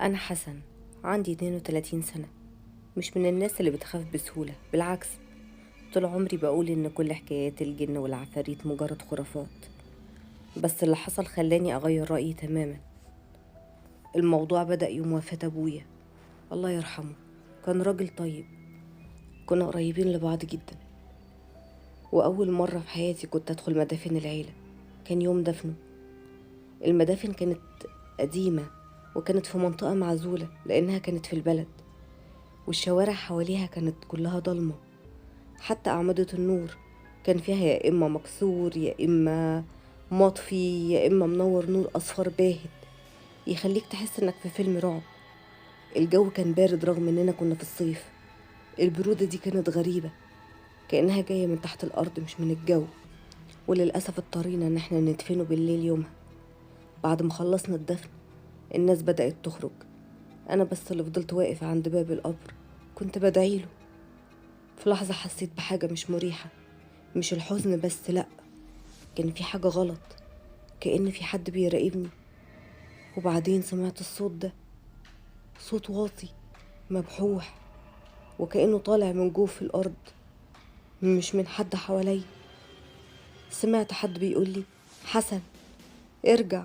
أنا حسن، عندي 32 سنة. مش من الناس اللي بتخاف بسهولة، بالعكس. طول عمري بقول إن كل حكايات الجن والعفاريت مجرد خرافات. بس اللي حصل خلاني أغير رأيي تماما. الموضوع بدأ يوم وفاة أبويا، الله يرحمه. كان راجل طيب، كنا قريبين لبعض جدا. وأول مرة في حياتي كنت أدخل مدافن العيلة كان يوم دفنه. المدافن كانت قديمة، وكانت في منطقة معزولة لأنها كانت في البلد، والشوارع حواليها كانت كلها ضلمة. حتى أعمدة النور كان فيها يا إما مكسور يا إما مطفي يا إما منور نور أصفر باهت يخليك تحس إنك في فيلم رعب. الجو كان بارد رغم إننا كنا في الصيف. البرودة دي كانت غريبة، كأنها جاية من تحت الأرض مش من الجو. وللأسف اضطرينا إن احنا ندفنه بالليل يومها. بعد ما خلصنا الدفن الناس بدأت تخرج، أنا بس اللي فضلت واقف عند باب القبر كنت بدعيله. في لحظة حسيت بحاجة مش مريحة، مش الحزن بس، لأ، كان في حاجة غلط، كأن في حد بيراقبني. وبعدين سمعت الصوت ده، صوت واطي مبحوح، وكأنه طالع من جوف الأرض، مش من حد حواليا. سمعت حد بيقولي: حسن، ارجع،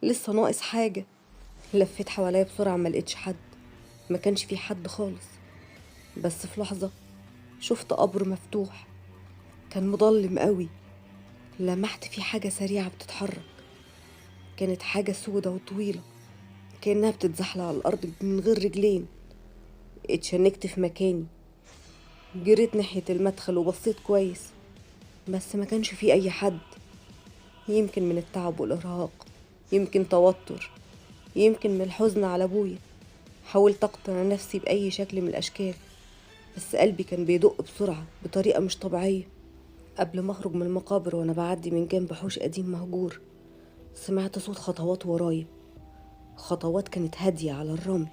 لسه ناقص حاجة. لفيت حواليا بسرعة، ما لقيتش حد، ما كانش في حد خالص. بس في لحظة شفت قبر مفتوح، كان مظلم قوي. لمحت فيه حاجة سريعة بتتحرك، كانت حاجة سودة وطويلة كأنها بتتزحلق على الأرض من غير رجلين. اتشنكت في مكاني، جريت ناحية المدخل وبصيت كويس، بس ما كانش فيه أي حد. يمكن من التعب والإرهاق، يمكن توتر، يمكن من الحزن على أبويا. حاولت أقنع نفسي بأي شكل من الأشكال، بس قلبي كان بيدق بسرعة بطريقة مش طبيعية. قبل ما أخرج من المقابر وأنا بعدي من جنب حوش قديم مهجور، سمعت صوت خطوات ورايا. خطوات كانت هادية على الرمل،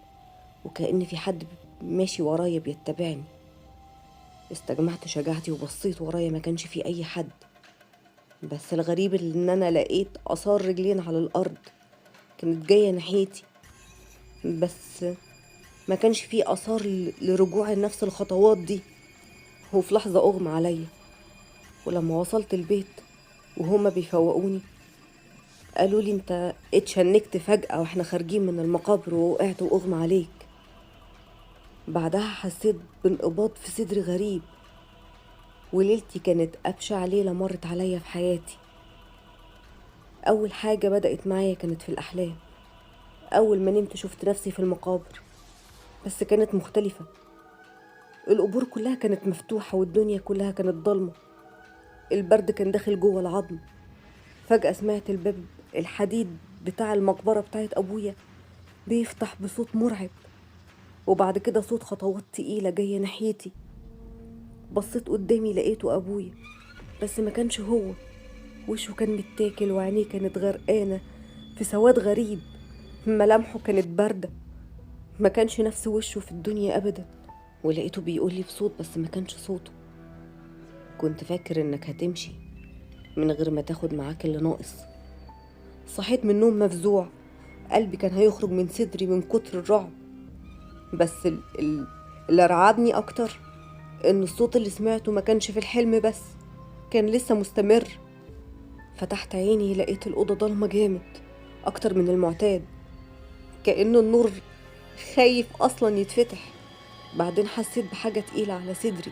وكأن في حد ماشي ورايا بيتبعني. استجمعت شجاعتي وبصيت ورايا، ما كانش في أي حد. بس الغريب إن أنا لقيت آثار رجلين على الأرض، كانت جاية ناحيتي، بس ما كانش في آثار لرجوع نفس الخطوات دي. وفي لحظة أغمى عليا، ولما وصلت البيت وهما بيفوقوني قالوا لي: انت اتشنكت فجأة واحنا خارجين من المقابر ووقعت وأغمى عليك. بعدها حسيت بانقباض في صدري غريب، وليلتي كانت أبشع ليلة مرت عليا في حياتي. أول حاجة بدأت معايا كانت في الأحلام. أول ما نمت شفت نفسي في المقابر، بس كانت مختلفة. القبور كلها كانت مفتوحة والدنيا كلها كانت ضلمة. البرد كان داخل جوه العظم. فجأة سمعت الباب الحديد بتاع المقبرة بتاعت أبويا بيفتح بصوت مرعب، وبعد كده صوت خطوات تقيلة جاية ناحيتي. بصيت قدامي لقيته أبويا، بس ما كانش هو. وشه كان متاكل وعينيه كانت غرقانة في سواد غريب. ملامحه كانت باردة، ما كانش نفس وشه في الدنيا أبدا. ولقيته بيقولي بصوت بس ما كانش صوته: كنت فاكر إنك هتمشي من غير ما تاخد معاك اللي ناقص. صحيت من النوم مفزوع، قلبي كان هيخرج من صدري من كتر الرعب. بس اللي رعبني أكتر إن الصوت اللي سمعته ما كانش في الحلم بس، كان لسه مستمر. فتحت عيني لقيت الأوضة ضلمة جامد، أكتر من المعتاد، كأنه النور خايف أصلا يتفتح. بعدين حسيت بحاجة تقيلة على صدري،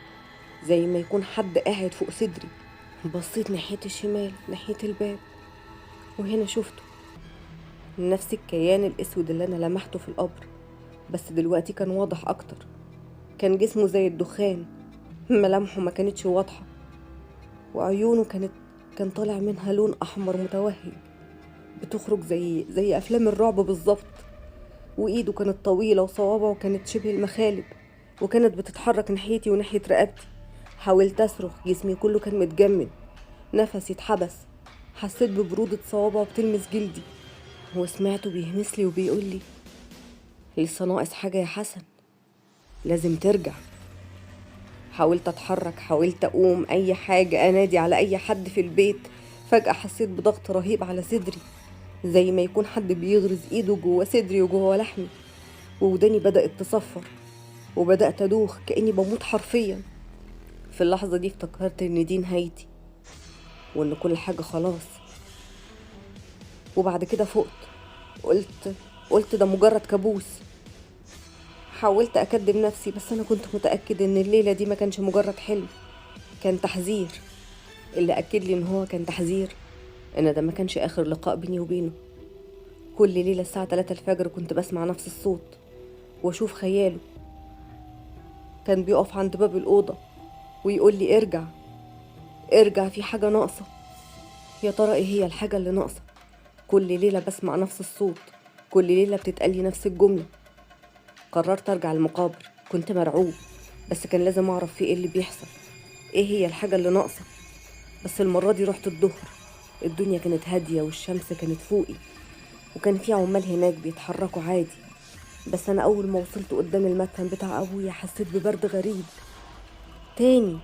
زي ما يكون حد قاعد فوق صدري. بصيت ناحية الشمال ناحية الباب، وهنا شفته، نفس الكيان الأسود اللي أنا لمحته في القبر، بس دلوقتي كان واضح أكتر. كان جسمه زي الدخان، ملامحه ما كانتش واضحة، وعيونه كان طالع منها لون أحمر متوهج، بتخرج زي أفلام الرعب بالظبط. وإيده كانت طويلة وصوابعه كانت شبه المخالب، وكانت بتتحرك ناحيتي وناحية رقبتي. حاولت أصرخ، جسمي كله كان متجمد، نفسي اتحبس. حسيت ببرودة صوابعه بتلمس جلدي، وسمعته بيهمسلي وبيقولي: لسه ناقص حاجة يا حسن، لازم ترجع. حاولت أتحرك، حاولت أقوم، أي حاجة، أنادي على أي حد في البيت. فجأة حسيت بضغط رهيب على صدري، زي ما يكون حد بيغرز إيده جوه صدري وجوه لحمي. ووداني بدأت تصفر وبدأت أدوخ كأني بموت حرفيا. في اللحظة دي افتكرت إن دي نهايتي وإن كل حاجة خلاص. وبعد كده فقت، قلت ده مجرد كابوس. حاولت أكدب نفسي، بس أنا كنت متأكد إن الليلة دي ما كانش مجرد حلم، كان تحذير. اللي أكد لي إن هو كان تحذير إن ده ما كانش آخر لقاء بيني وبينه. كل ليلة الساعة 3 الفجر كنت بسمع نفس الصوت وأشوف خياله. كان بيقف عند باب الأوضة ويقول لي ارجع ارجع، في حاجة ناقصة. يا ترى إيه هي الحاجة اللي ناقصة؟ كل ليلة بسمع نفس الصوت، كل ليلة بتتقالي نفس الجملة. قررت أرجع المقابر. كنت مرعوب، بس كان لازم أعرف في إيه اللي بيحصل، إيه هي الحاجة اللي ناقصة. بس المرة دي رحت الظهر، الدنيا كانت هادية والشمس كانت فوقي، وكان في عمال هناك بيتحركوا عادي. بس أنا أول ما وصلت قدام المدفن بتاع أبويا حسيت ببرد غريب تاني،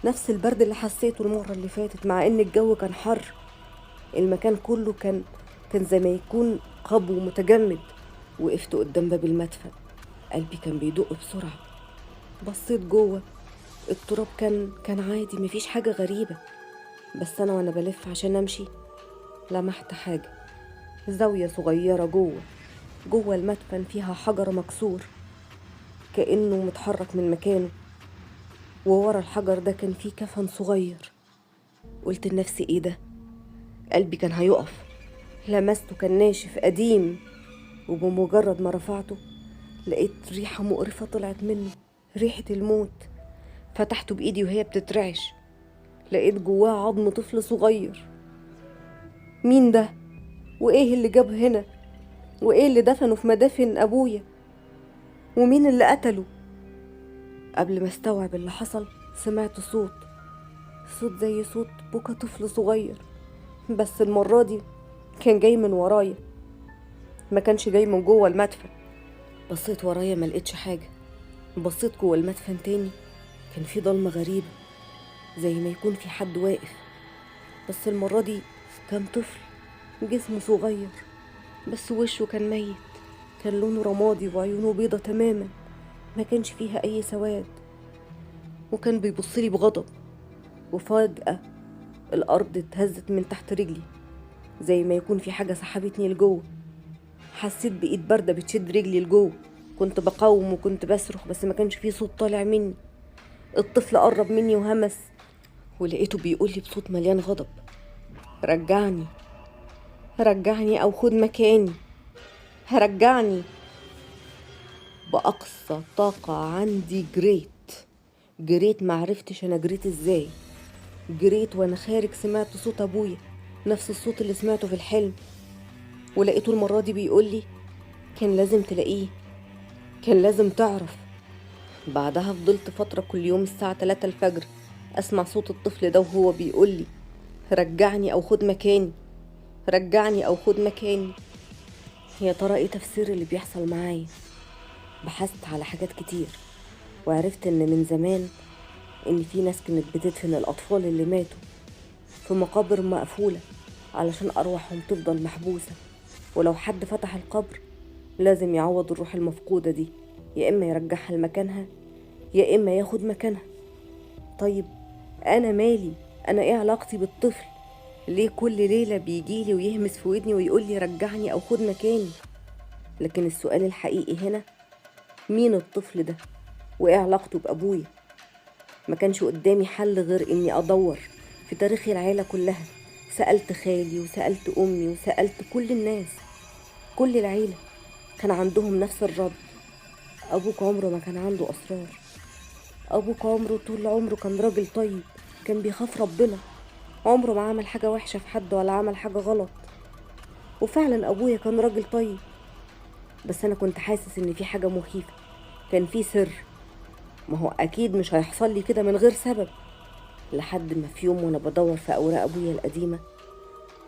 نفس البرد اللي حسيته المرة اللي فاتت، مع إن الجو كان حر. المكان كله كان زي ما يكون قبو متجمد. وقفت قدام باب المدفن، قلبي كان بيدق بسرعة. بصيت جوه، التراب كان عادي، مفيش حاجة غريبة. بس أنا وأنا بلف عشان أمشي لمحت حاجة، زاوية صغيرة جوه المدفن فيها حجر مكسور كأنه متحرك من مكانه، وورا الحجر ده كان فيه كفن صغير. قلت لنفسي ايه ده؟ قلبي كان هيقف. لمسته، كان ناشف قديم، وبمجرد ما رفعته لقيت ريحة مقرفة طلعت منه، ريحة الموت. فتحته بإيدي وهي بتترعش، لقيت جواه عظم طفل صغير. مين ده؟ وإيه اللي جابه هنا؟ وإيه اللي دفنه في مدافن أبويا؟ ومين اللي قتله؟ قبل ما استوعب اللي حصل سمعت صوت زي صوت بكا طفل صغير، بس المرة دي كان جاي من ورايا، ما كانش جاي من جوه المدفن. بصيت ورايا ما لقيتش حاجة. بصيت جوه المدفن تاني، كان في ضلمة غريبة زي ما يكون في حد واقف، بس المرة دي كان طفل، جسمه صغير بس وشه كان ميت، كان لونه رمادي وعيونه بيضة تماما، ما كانش فيها أي سواد، وكان بيبصلي بغضب. وفجأة الأرض اتهزت من تحت رجلي زي ما يكون في حاجة سحبتني لجوه. حسيت بإيد باردة بتشد رجلي لجوه. كنت بقاوم وكنت بصرخ، بس ما كانش فيه صوت طالع مني. الطفل قرب مني وهمس، ولقيته بيقولي بصوت مليان غضب رجعني رجعني أو خد مكاني، هرجعني. بأقصى طاقة عندي جريت معرفتش أنا جريت إزاي. جريت وأنا خارج سمعت صوت أبويا، نفس الصوت اللي سمعته في الحلم، ولقيته المرة دي بيقولي كان لازم تلاقيه، كان لازم تعرف. بعدها فضلت فترة كل يوم الساعة 3 الفجر أسمع صوت الطفل ده وهو بيقولي رجعني أو خد مكاني، رجعني أو خد مكاني. يا ترى إيه تفسير اللي بيحصل معايا؟ بحثت على حاجات كتير، وعرفت إن من زمان إن في ناس كانت بتدفن الأطفال اللي ماتوا في مقابر مقفولة علشان أرواحهم تفضل محبوسة، ولو حد فتح القبر لازم يعوض الروح المفقودة دي، يا إما يرجعها لمكانها يا إما ياخد مكانها. طيب أنا مالي؟ أنا إيه علاقتي بالطفل؟ ليه كل ليلة بيجيلي ويهمس في ودني ويقولي رجعني أو خد مكاني؟ لكن السؤال الحقيقي هنا، مين الطفل ده؟ وإيه علاقته بأبويا؟ ما كانش قدامي حل غير إني أدور في تاريخ العيلة كلها. سألت خالي وسألت أمي وسألت كل الناس، كل العيلة كان عندهم نفس الرد. أبوك عمره ما كان عنده أسرار، أبوك عمره طول عمره كان راجل طيب، كان بيخاف ربنا، عمره ما عمل حاجة وحشة في حد ولا عمل حاجة غلط. وفعلا أبويا كان راجل طيب، بس أنا كنت حاسس إن في حاجة مخيفة، كان في سر. ما هو أكيد مش هيحصل لي كده من غير سبب. لحد ما في يوم وأنا بدور في أوراق أبويا القديمة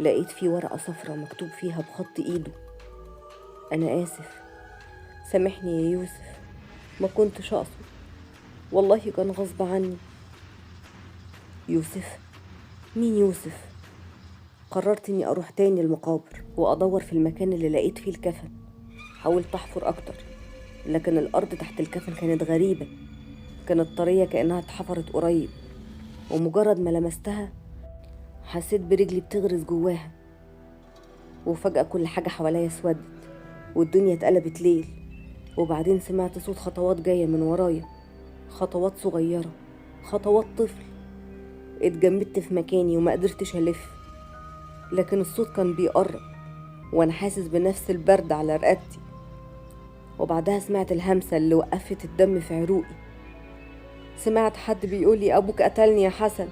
لقيت في ورقة صفرة مكتوب فيها بخط إيده: أنا آسف، سامحني يا يوسف، ما كنتش أقصد، والله كان غصب عني. يوسف؟ مين يوسف؟ قررت إني أروح تاني المقابر وأدور في المكان اللي لقيت فيه الكفن. حاولت أحفر أكتر، لكن الأرض تحت الكفن كانت غريبة، كانت طرية كأنها اتحفرت قريب، ومجرد ما لمستها حسيت برجلي بتغرز جواها. وفجأة كل حاجة حواليا اسودت والدنيا اتقلبت ليل. وبعدين سمعت صوت خطوات جاية من ورايا، خطوات صغيرة، خطوات طفل. اتجمدت في مكاني وما قدرتش ألف، لكن الصوت كان بيقرب وأنا حاسس بنفس البرد على رقبتي. وبعدها سمعت الهمسة اللي وقفت الدم في عروقي. سمعت حد بيقولي أبوك قتلني يا حسن،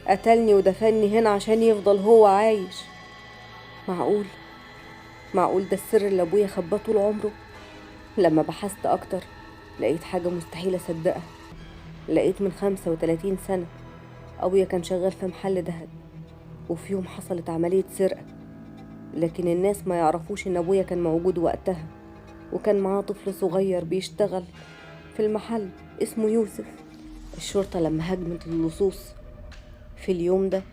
قتلني ودفني هنا عشان يفضل هو عايش. معقول ده السر اللي أبويا خباه طول عمره؟ لما بحثت أكتر لقيت حاجة مستحيل أصدقها. لقيت من 35 سنة أبويا كان شغال في محل دهب، وفي يوم حصلت عملية سرقة، لكن الناس ما يعرفوش إن أبويا كان موجود وقتها، وكان معاه طفل صغير بيشتغل في المحل اسمه يوسف. الشرطة لما هجمت اللصوص في اليوم ده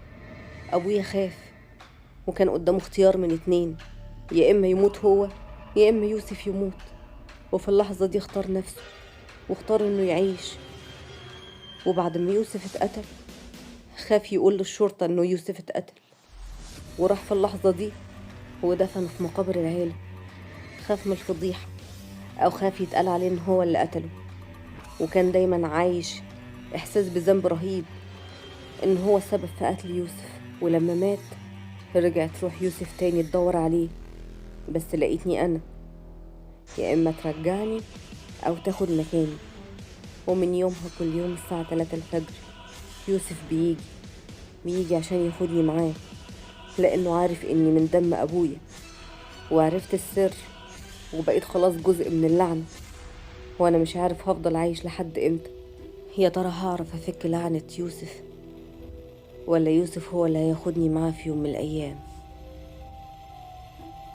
أبويا خاف، وكان قدامه اختيار من اتنين، يا إما يموت هو يا إما يوسف يموت. وفي اللحظة دي اختار نفسه واختار إنه يعيش. وبعد ما يوسف اتقتل خاف يقول للشرطة إنه يوسف اتقتل، وراح في اللحظة دي ودفنه في مقابر العيلة. خاف من الفضيحة أو خاف يتقال عليه إن هو اللي قتله. وكان دايما عايش إحساس بذنب رهيب إن هو السبب في قتل يوسف. ولما مات رجعت روح يوسف تاني تدور عليه، بس لقيتني أنا، يا إما ترجعني أو تاخد مكاني. ومن يومها كل يوم الساعة 3 الفجر يوسف بيجي عشان ياخدني معاه، لأنه عارف إني من دم أبويا. وعرفت السر وبقيت خلاص جزء من اللعنة، وأنا مش عارف هفضل عايش لحد إمتى. يا ترى هعرف أفك لعنة يوسف ولا يوسف هو اللي هياخدني معاه في يوم من الأيام؟